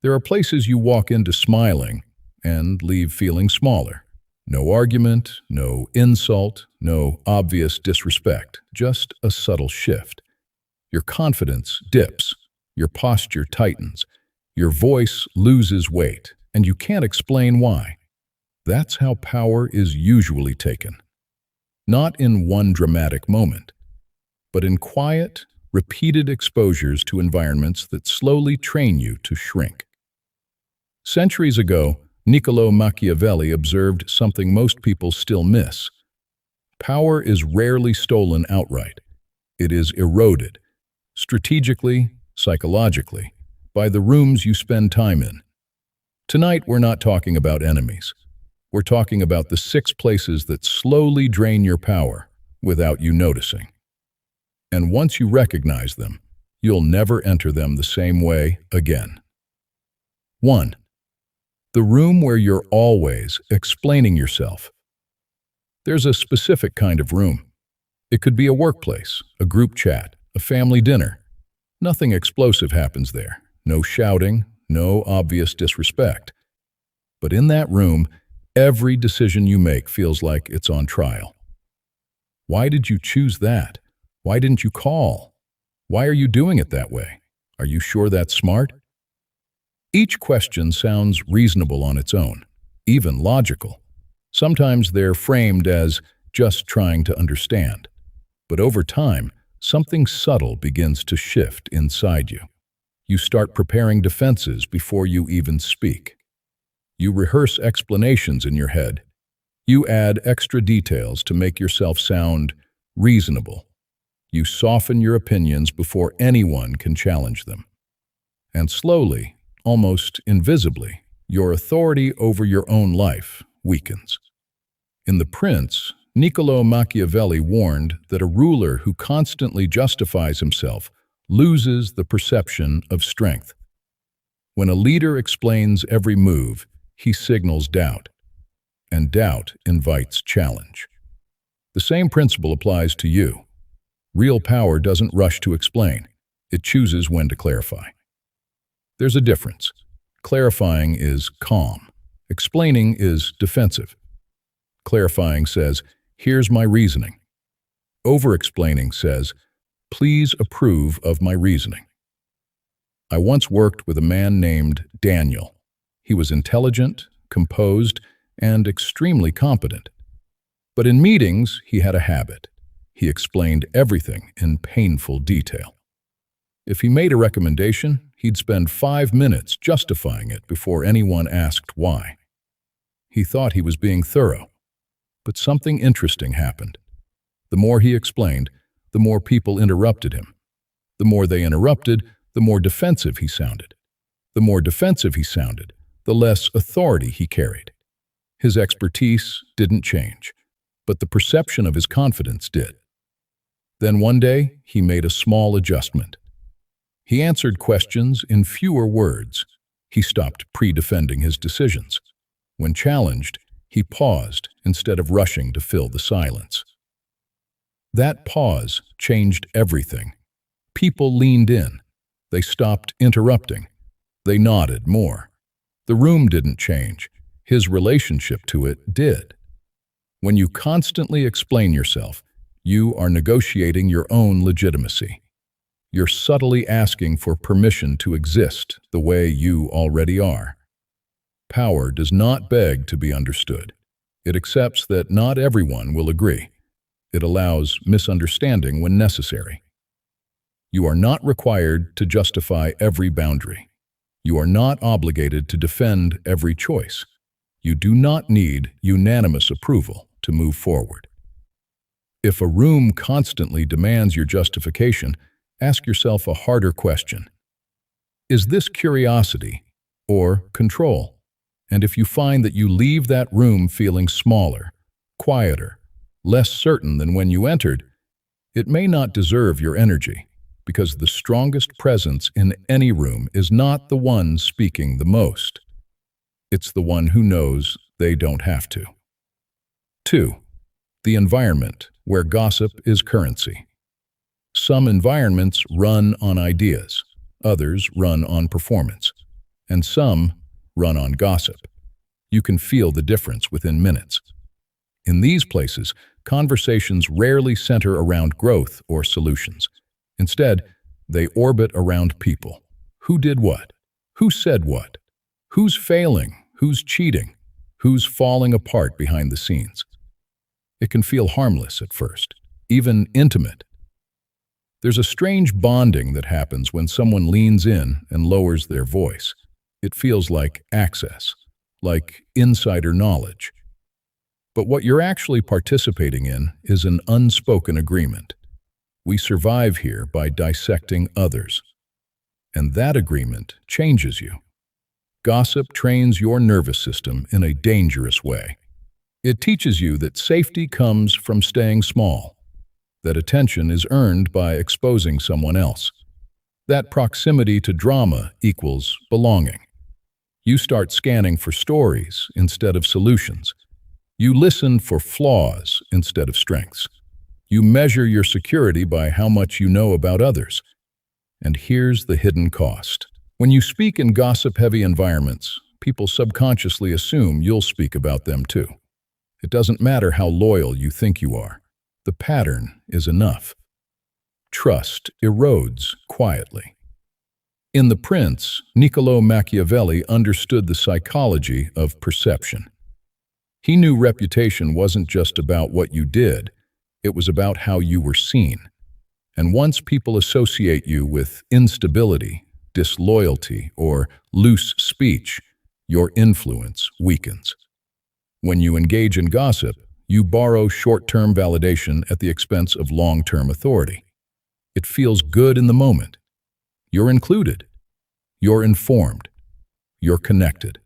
There are places you walk into smiling and leave feeling smaller. No argument, no insult, no obvious disrespect, just a subtle shift. Your confidence dips, your posture tightens, your voice loses weight, and you can't explain why. That's how power is usually taken. Not in one dramatic moment, but in quiet, repeated exposures to environments that slowly train you to shrink. Centuries ago, Niccolò Machiavelli observed something most people still miss. Power is rarely stolen outright. It is eroded, strategically, psychologically, by the rooms you spend time in. Tonight, we're not talking about enemies. We're talking about the 6 places that slowly drain your power without you noticing. And once you recognize them, you'll never enter them the same way again. 1. The room where you're always explaining yourself. There's a specific kind of room. It could be a workplace, a group chat, a family dinner. Nothing explosive happens there. No shouting, no obvious disrespect. But in that room, every decision you make feels like it's on trial. Why did you choose that? Why didn't you call? Why are you doing it that way? Are you sure that's smart? Each question sounds reasonable on its own, even logical. Sometimes they're framed as just trying to understand. But over time, something subtle begins to shift inside you. You start preparing defenses before you even speak. You rehearse explanations in your head. You add extra details to make yourself sound reasonable. You soften your opinions before anyone can challenge them. And slowly, almost invisibly, your authority over your own life weakens. In The Prince, Niccolò Machiavelli warned that a ruler who constantly justifies himself loses the perception of strength. When a leader explains every move, he signals doubt, and doubt invites challenge. The same principle applies to you. Real power doesn't rush to explain. It chooses when to clarify. There's a difference. Clarifying is calm. Explaining is defensive. Clarifying says, "Here's my reasoning." Over-explaining says, "Please approve of my reasoning." I once worked with a man named Daniel. He was intelligent, composed, and extremely competent. But in meetings, he had a habit. He explained everything in painful detail. If he made a recommendation, he'd spend 5 minutes justifying it before anyone asked why. He thought he was being thorough, but something interesting happened. The more he explained, the more people interrupted him. The more they interrupted, the more defensive he sounded. The more defensive he sounded, the less authority he carried. His expertise didn't change, but the perception of his confidence did. Then one day, he made a small adjustment. He answered questions in fewer words. He stopped pre-defending his decisions. When challenged, he paused instead of rushing to fill the silence. That pause changed everything. People leaned in. They stopped interrupting. They nodded more. The room didn't change. His relationship to it did. When you constantly explain yourself, you are negotiating your own legitimacy. You're subtly asking for permission to exist the way you already are. Power does not beg to be understood. It accepts that not everyone will agree. It allows misunderstanding when necessary. You are not required to justify every boundary. You are not obligated to defend every choice. You do not need unanimous approval to move forward. If a room constantly demands your justification, ask yourself a harder question. Is this curiosity or control? And if you find that you leave that room feeling smaller, quieter, less certain than when you entered, it may not deserve your energy, because the strongest presence in any room is not the one speaking the most. It's the one who knows they don't have to. 2. The environment where gossip is currency. Some environments run on ideas, others run on performance. and some run on gossip. You can feel the difference within minutes. In these places, conversations rarely center around growth or solutions. Instead, they orbit around people. Who did what? Who said what? Who's failing? Who's cheating? Who's falling apart behind the scenes? It can feel harmless at first, even intimate. There's a strange bonding that happens when someone leans in and lowers their voice. It feels like access, like insider knowledge. But what you're actually participating in is an unspoken agreement. We survive here by dissecting others. And that agreement changes you. Gossip trains your nervous system in a dangerous way. It teaches you that safety comes from staying small, that attention is earned by exposing someone else, that proximity to drama equals belonging. You start scanning for stories instead of solutions. You listen for flaws instead of strengths. You measure your security by how much you know about others. And here's the hidden cost. When you speak in gossip-heavy environments, people subconsciously assume you'll speak about them too. It doesn't matter how loyal you think you are. The pattern is enough. Trust erodes quietly. In The Prince, Niccolò Machiavelli understood the psychology of perception. He knew reputation wasn't just about what you did, it was about how you were seen. And once people associate you with instability, disloyalty, or loose speech, your influence weakens. When you engage in gossip, you borrow short-term validation at the expense of long-term authority. It feels good in the moment. You're included. You're informed. You're connected.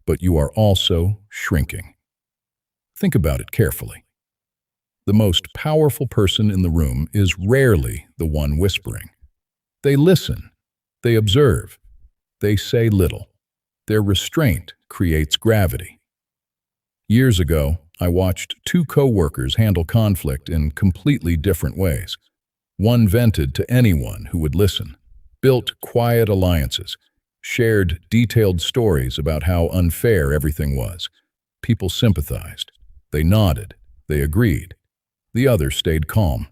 But you are also shrinking. Think about it carefully. The most powerful person in the room is rarely the one whispering. They listen. They observe. They say little. Their restraint creates gravity. Years ago, I watched two co-workers handle conflict in completely different ways. One vented to anyone who would listen, built quiet alliances, shared detailed stories about how unfair everything was. People sympathized. They nodded. They agreed. The other stayed calm,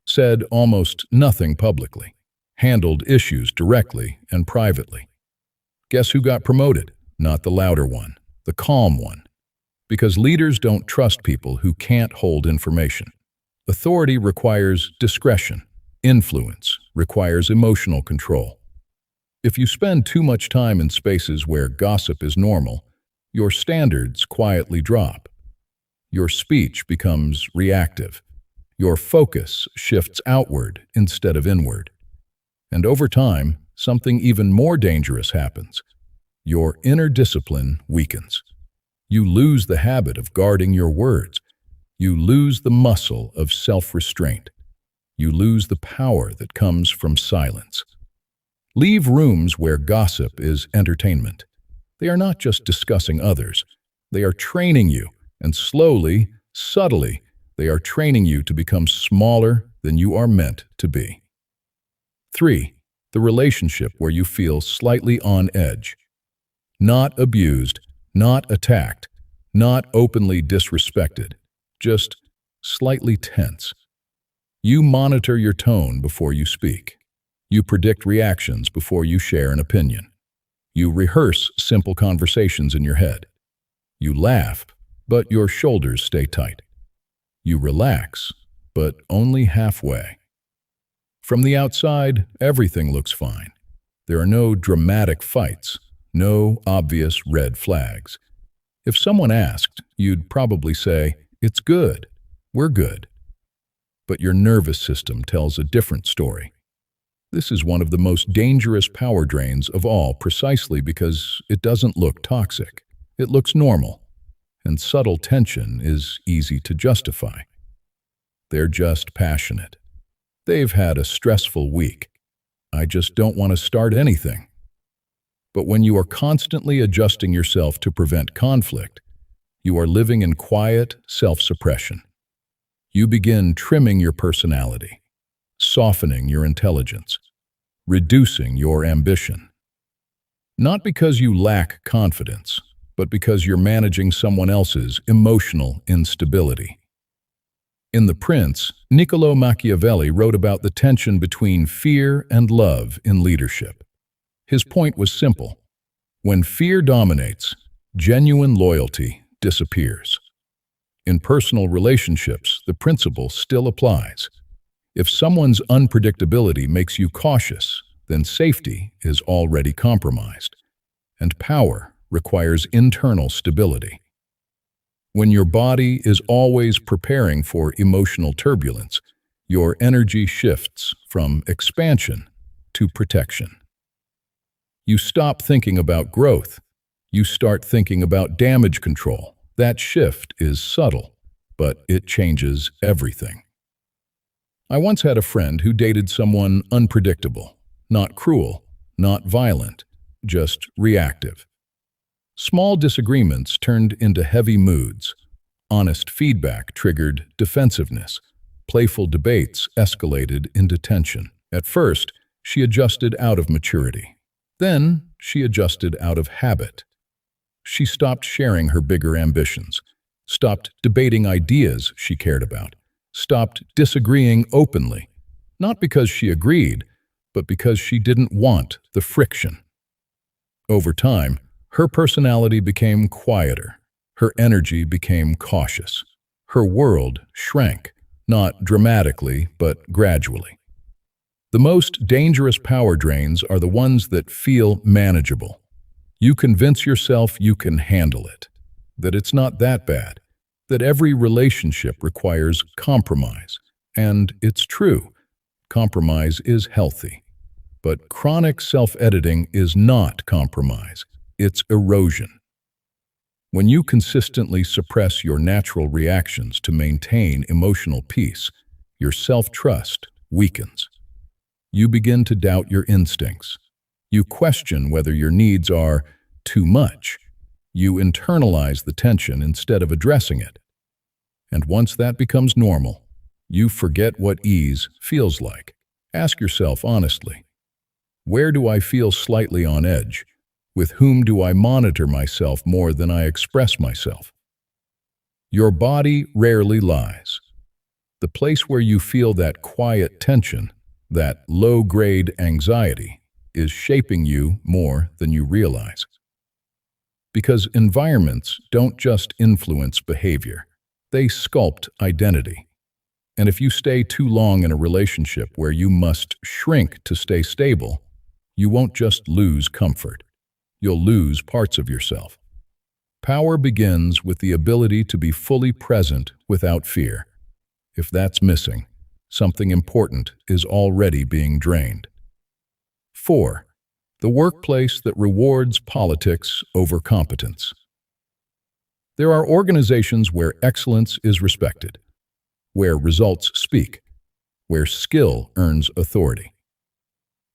said almost nothing publicly, handled issues directly and privately. Guess who got promoted? Not the louder one, the calm one. Because leaders don't trust people who can't hold information. Authority requires discretion. Influence requires emotional control. If you spend too much time in spaces where gossip is normal, your standards quietly drop. Your speech becomes reactive. Your focus shifts outward instead of inward. And over time, something even more dangerous happens. Your inner discipline weakens. You lose the habit of guarding your words. You lose the muscle of self-restraint. You lose the power that comes from silence. Leave rooms where gossip is entertainment. They are not just discussing others. They are training you, and slowly, subtly, they are training you to become smaller than you are meant to be. 3. The relationship where you feel slightly on edge. Not abused, not attacked, not openly disrespected, just slightly tense. You monitor your tone before you speak. You predict reactions before you share an opinion. You rehearse simple conversations in your head. You laugh, but your shoulders stay tight. You relax, but only halfway. From the outside, everything looks fine. There are no dramatic fights, no obvious red flags. If someone asked, you'd probably say, "It's good. We're good." But your nervous system tells a different story. This is one of the most dangerous power drains of all precisely because it doesn't look toxic. It looks normal, and subtle tension is easy to justify. They're just passionate. They've had a stressful week. I just don't want to start anything. But when you are constantly adjusting yourself to prevent conflict, you are living in quiet self-suppression. You begin trimming your personality, softening your intelligence, reducing your ambition. Not because you lack confidence, but because you're managing someone else's emotional instability. In The Prince, Niccolò Machiavelli wrote about the tension between fear and love in leadership. His point was simple. When fear dominates, genuine loyalty disappears. In personal relationships, the principle still applies. If someone's unpredictability makes you cautious, then safety is already compromised, and power requires internal stability. When your body is always preparing for emotional turbulence, your energy shifts from expansion to protection. You stop thinking about growth. You start thinking about damage control. That shift is subtle, but it changes everything. I once had a friend who dated someone unpredictable, not cruel, not violent, just reactive. Small disagreements turned into heavy moods. Honest feedback triggered defensiveness. Playful debates escalated into tension. At first, she adjusted out of maturity. Then, she adjusted out of habit. She stopped sharing her bigger ambitions, stopped debating ideas she cared about, stopped disagreeing openly, not because she agreed, but because she didn't want the friction. Over time, her personality became quieter. Her energy became cautious. Her world shrank, not dramatically, but gradually. The most dangerous power drains are the ones that feel manageable. You convince yourself you can handle it, that it's not that bad, that every relationship requires compromise. And it's true, compromise is healthy. But chronic self-editing is not compromise. It's erosion. When you consistently suppress your natural reactions to maintain emotional peace, your self-trust weakens. You begin to doubt your instincts. You question whether your needs are too much. You internalize the tension instead of addressing it. And once that becomes normal, you forget what ease feels like. Ask yourself honestly, where do I feel slightly on edge? With whom do I monitor myself more than I express myself? Your body rarely lies. The place where you feel that quiet tension, that low-grade anxiety, is shaping you more than you realize. Because environments don't just influence behavior, they sculpt identity. And if you stay too long in a relationship where you must shrink to stay stable, you won't just lose comfort. You'll lose parts of yourself. Power begins with the ability to be fully present without fear. If that's missing, something important is already being drained. 4. The workplace that rewards politics over competence. There are organizations where excellence is respected, where results speak, where skill earns authority.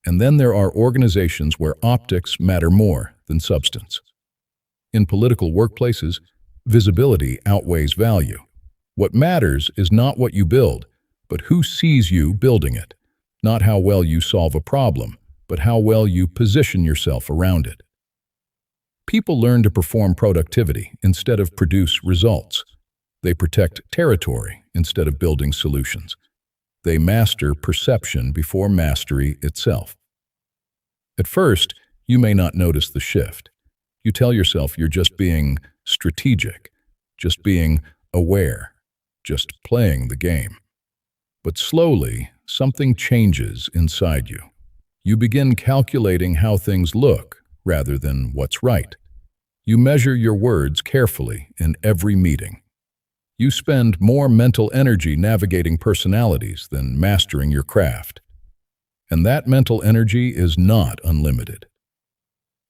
And then there are organizations where optics matter more than substance. In political workplaces, visibility outweighs value. What matters is not what you build, but who sees you building it. Not how well you solve a problem, but how well you position yourself around it. People learn to perform productivity instead of produce results. They protect territory instead of building solutions. They master perception before mastery itself. At first, you may not notice the shift. You tell yourself you're just being strategic, just being aware, just playing the game. But slowly, something changes inside you. You begin calculating how things look rather than what's right. You measure your words carefully in every meeting. You spend more mental energy navigating personalities than mastering your craft. And that mental energy is not unlimited.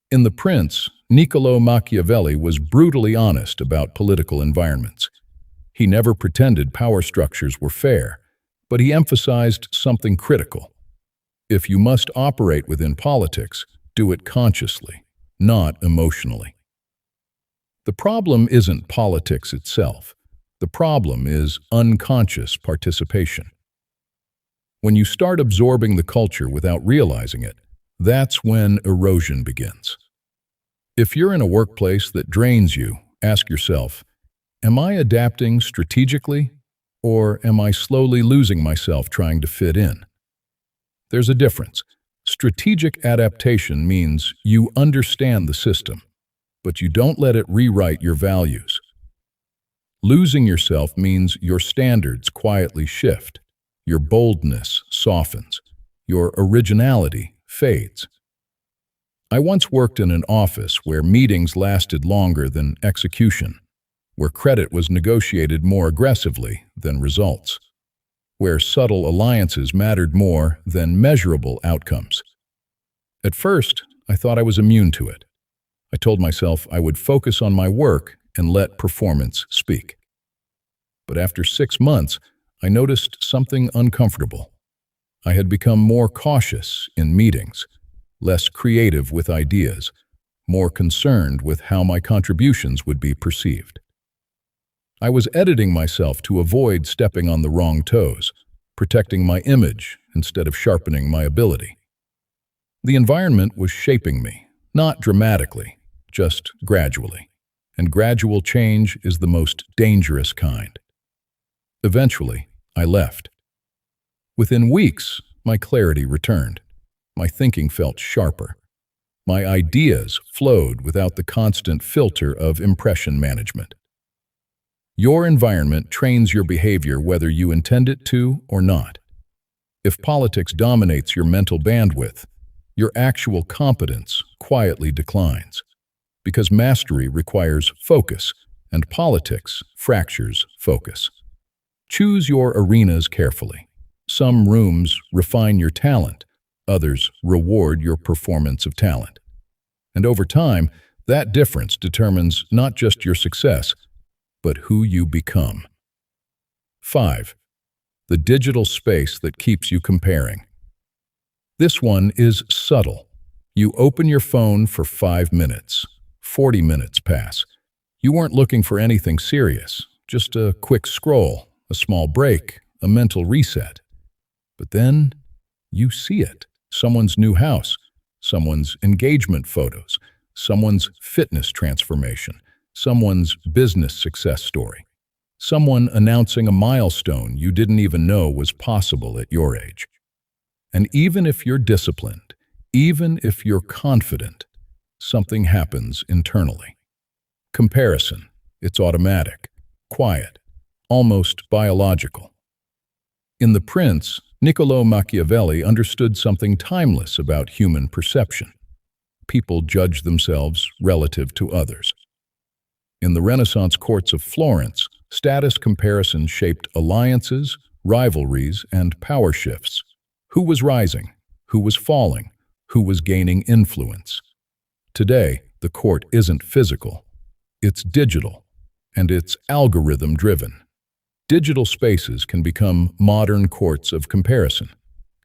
In The Prince, Niccolò Machiavelli was brutally honest about political environments. He never pretended power structures were fair, but he emphasized something critical. If you must operate within politics, do it consciously, not emotionally. The problem isn't politics itself. The problem is unconscious participation. When you start absorbing the culture without realizing it, that's when erosion begins. If you're in a workplace that drains you, ask yourself, am I adapting strategically, or am I slowly losing myself trying to fit in? There's a difference. Strategic adaptation means you understand the system, but you don't let it rewrite your values. Losing yourself means your standards quietly shift, your boldness softens, your originality fades. I once worked in an office where meetings lasted longer than execution, where credit was negotiated more aggressively than results, where subtle alliances mattered more than measurable outcomes. At first, I thought I was immune to it. I told myself I would focus on my work and let performance speak. But after 6 months, I noticed something uncomfortable. I had become more cautious in meetings, less creative with ideas, more concerned with how my contributions would be perceived. I was editing myself to avoid stepping on the wrong toes, protecting my image instead of sharpening my ability. The environment was shaping me, not dramatically, just gradually. And gradual change is the most dangerous kind. Eventually, I left. Within weeks, my clarity returned. My thinking felt sharper. My ideas flowed without the constant filter of impression management. Your environment trains your behavior whether you intend it to or not. If politics dominates your mental bandwidth, your actual competence quietly declines, because mastery requires focus, and politics fractures focus. Choose your arenas carefully. Some rooms refine your talent, others reward your performance of talent. And over time, that difference determines not just your success, but who you become. 5. The digital space that keeps you comparing. This one is subtle. You open your phone for 5 minutes. 40 minutes pass. You weren't looking for anything serious, just a quick scroll, a small break, a mental reset. But then you see it. Someone's new house, someone's engagement photos, someone's fitness transformation, someone's business success story, someone announcing a milestone you didn't even know was possible at your age. And even if you're disciplined, even if you're confident, something happens internally. Comparison, it's automatic, quiet, almost biological. In The Prince, Niccolò Machiavelli understood something timeless about human perception. People judge themselves relative to others. In the Renaissance courts of Florence, status comparison shaped alliances, rivalries, and power shifts. Who was rising? Who was falling? Who was gaining influence? Today, the court isn't physical. It's digital, and it's algorithm-driven. Digital spaces can become modern courts of comparison,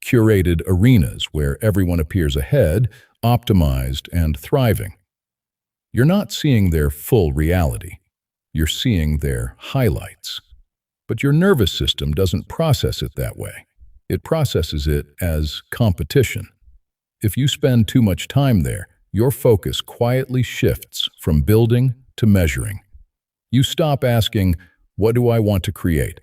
curated arenas where everyone appears ahead, optimized, and thriving. You're not seeing their full reality. You're seeing their highlights. But your nervous system doesn't process it that way. It processes it as competition. If you spend too much time there, your focus quietly shifts from building to measuring. You stop asking, what do I want to create?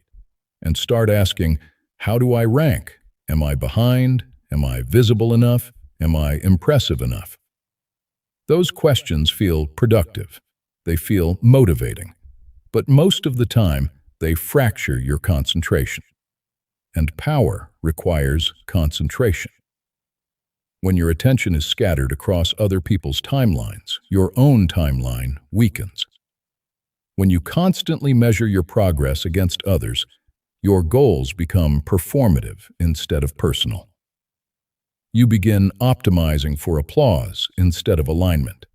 And start asking, how do I rank? Am I behind? Am I visible enough? Am I impressive enough? Those questions feel productive. They feel motivating. But most of the time, they fracture your concentration. And power requires concentration. When your attention is scattered across other people's timelines, your own timeline weakens. When you constantly measure your progress against others, your goals become performative instead of personal. You begin optimizing for applause instead of alignment.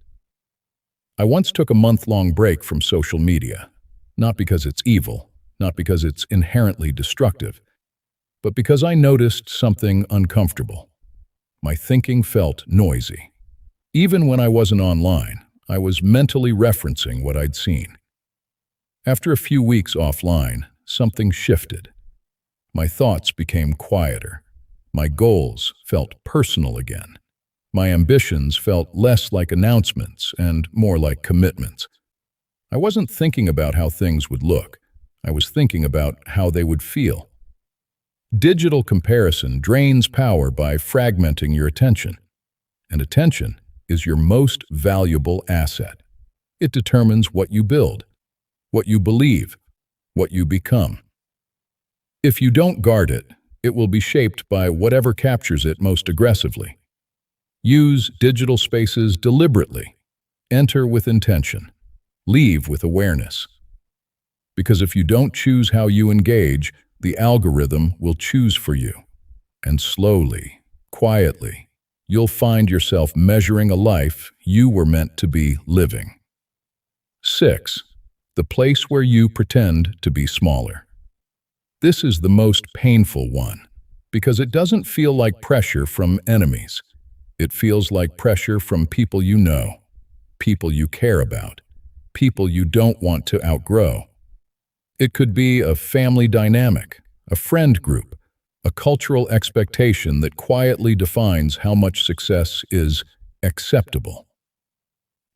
I once took a month-long break from social media, not because it's evil, not because it's inherently destructive, but because I noticed something uncomfortable. My thinking felt noisy. Even when I wasn't online, I was mentally referencing what I'd seen. After a few weeks offline, something shifted. My thoughts became quieter. My goals felt personal again. My ambitions felt less like announcements and more like commitments. I wasn't thinking about how things would look. I was thinking about how they would feel. Digital comparison drains power by fragmenting your attention. And attention is your most valuable asset. It determines what you build, what you believe, what you become. If you don't guard it, it will be shaped by whatever captures it most aggressively. Use digital spaces deliberately. Enter with intention. Leave with awareness. Because if you don't choose how you engage, the algorithm will choose for you. And slowly, quietly, you'll find yourself measuring a life you were meant to be living. 6. The place where you pretend to be smaller. This is the most painful one, because it doesn't feel like pressure from enemies. It feels like pressure from people you know, people you care about, people you don't want to outgrow. It could be a family dynamic, a friend group, a cultural expectation that quietly defines how much success is acceptable.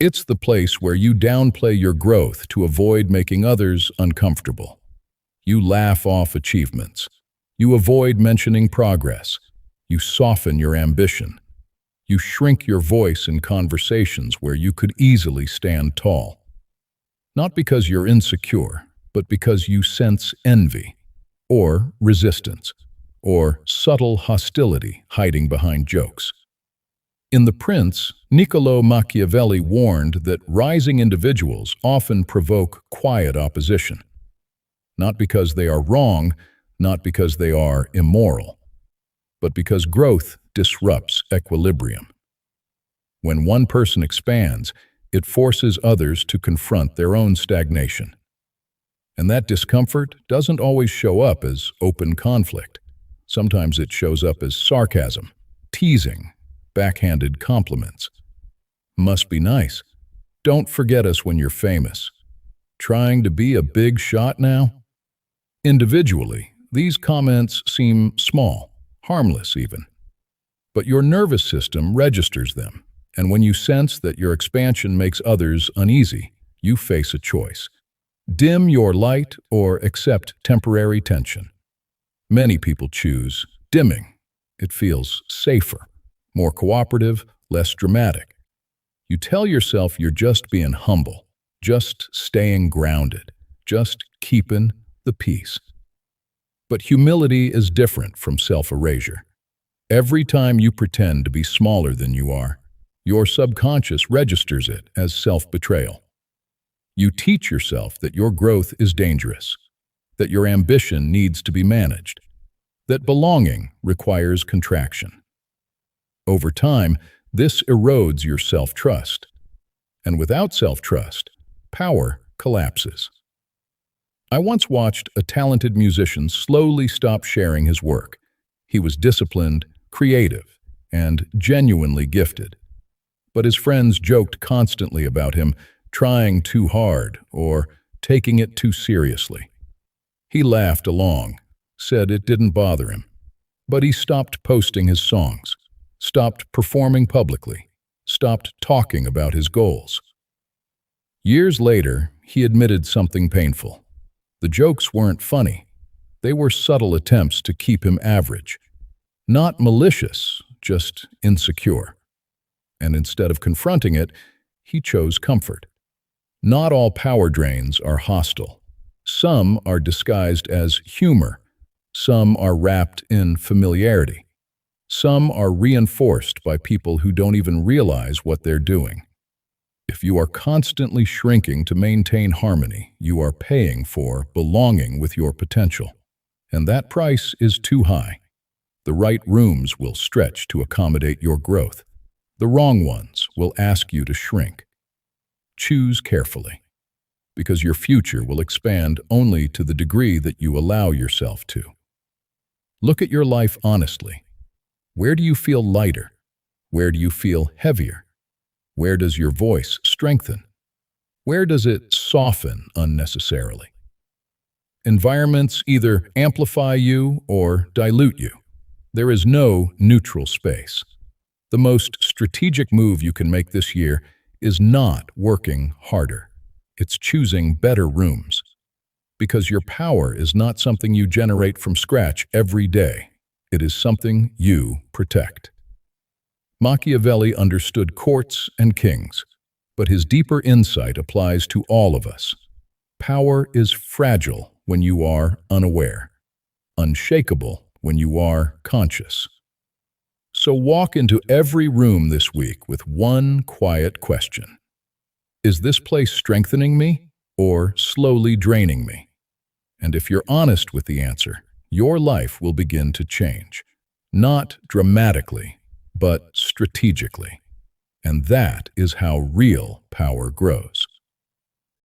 It's the place where you downplay your growth to avoid making others uncomfortable. You laugh off achievements. You avoid mentioning progress. You soften your ambition. You shrink your voice in conversations where you could easily stand tall. Not because you're insecure, but because you sense envy, or resistance, or subtle hostility hiding behind jokes. In The Prince, Niccolò Machiavelli warned that rising individuals often provoke quiet opposition. Not because they are wrong, not because they are immoral, but because growth disrupts equilibrium. When one person expands, it forces others to confront their own stagnation. And that discomfort doesn't always show up as open conflict. Sometimes it shows up as sarcasm, teasing, backhanded compliments. Must be nice. Don't forget us when you're famous. Trying to be a big shot now? Individually, these comments seem small, harmless even. But your nervous system registers them, and when you sense that your expansion makes others uneasy, you face a choice. Dim your light or accept temporary tension. Many people choose dimming. It feels safer, more cooperative, less dramatic. You tell yourself you're just being humble, just staying grounded, just keeping the peace. But humility is different from self-erasure. Every time you pretend to be smaller than you are, your subconscious registers it as self-betrayal. You teach yourself that your growth is dangerous, that your ambition needs to be managed, that belonging requires contraction. Over time, this erodes your self-trust. And without self-trust, power collapses. I once watched a talented musician slowly stop sharing his work. He was disciplined, creative, and genuinely gifted. But his friends joked constantly about him trying too hard or taking it too seriously. He laughed along, said it didn't bother him. But he stopped posting his songs, stopped performing publicly, stopped talking about his goals. Years later, he admitted something painful. The jokes weren't funny. They were subtle attempts to keep him average. Not malicious, just insecure. And instead of confronting it, he chose comfort. Not all power drains are hostile. Some are disguised as humor. Some are wrapped in familiarity. Some are reinforced by people who don't even realize what they're doing. If you are constantly shrinking to maintain harmony, you are paying for belonging with your potential. And that price is too high. The right rooms will stretch to accommodate your growth. The wrong ones will ask you to shrink. Choose carefully, because your future will expand only to the degree that you allow yourself to. Look at your life honestly. Where do you feel lighter? Where do you feel heavier? Where does your voice strengthen? Where does it soften unnecessarily? Environments either amplify you or dilute you. There is no neutral space. The most strategic move you can make this year is not working harder. It's choosing better rooms. Because your power is not something you generate from scratch every day. It is something you protect. Machiavelli understood courts and kings, but his deeper insight applies to all of us. Power is fragile when you are unaware, unshakable when you are conscious. So walk into every room this week with one quiet question. Is this place strengthening me or slowly draining me? And if you're honest with the answer, your life will begin to change. Not dramatically, but strategically. And that is how real power grows.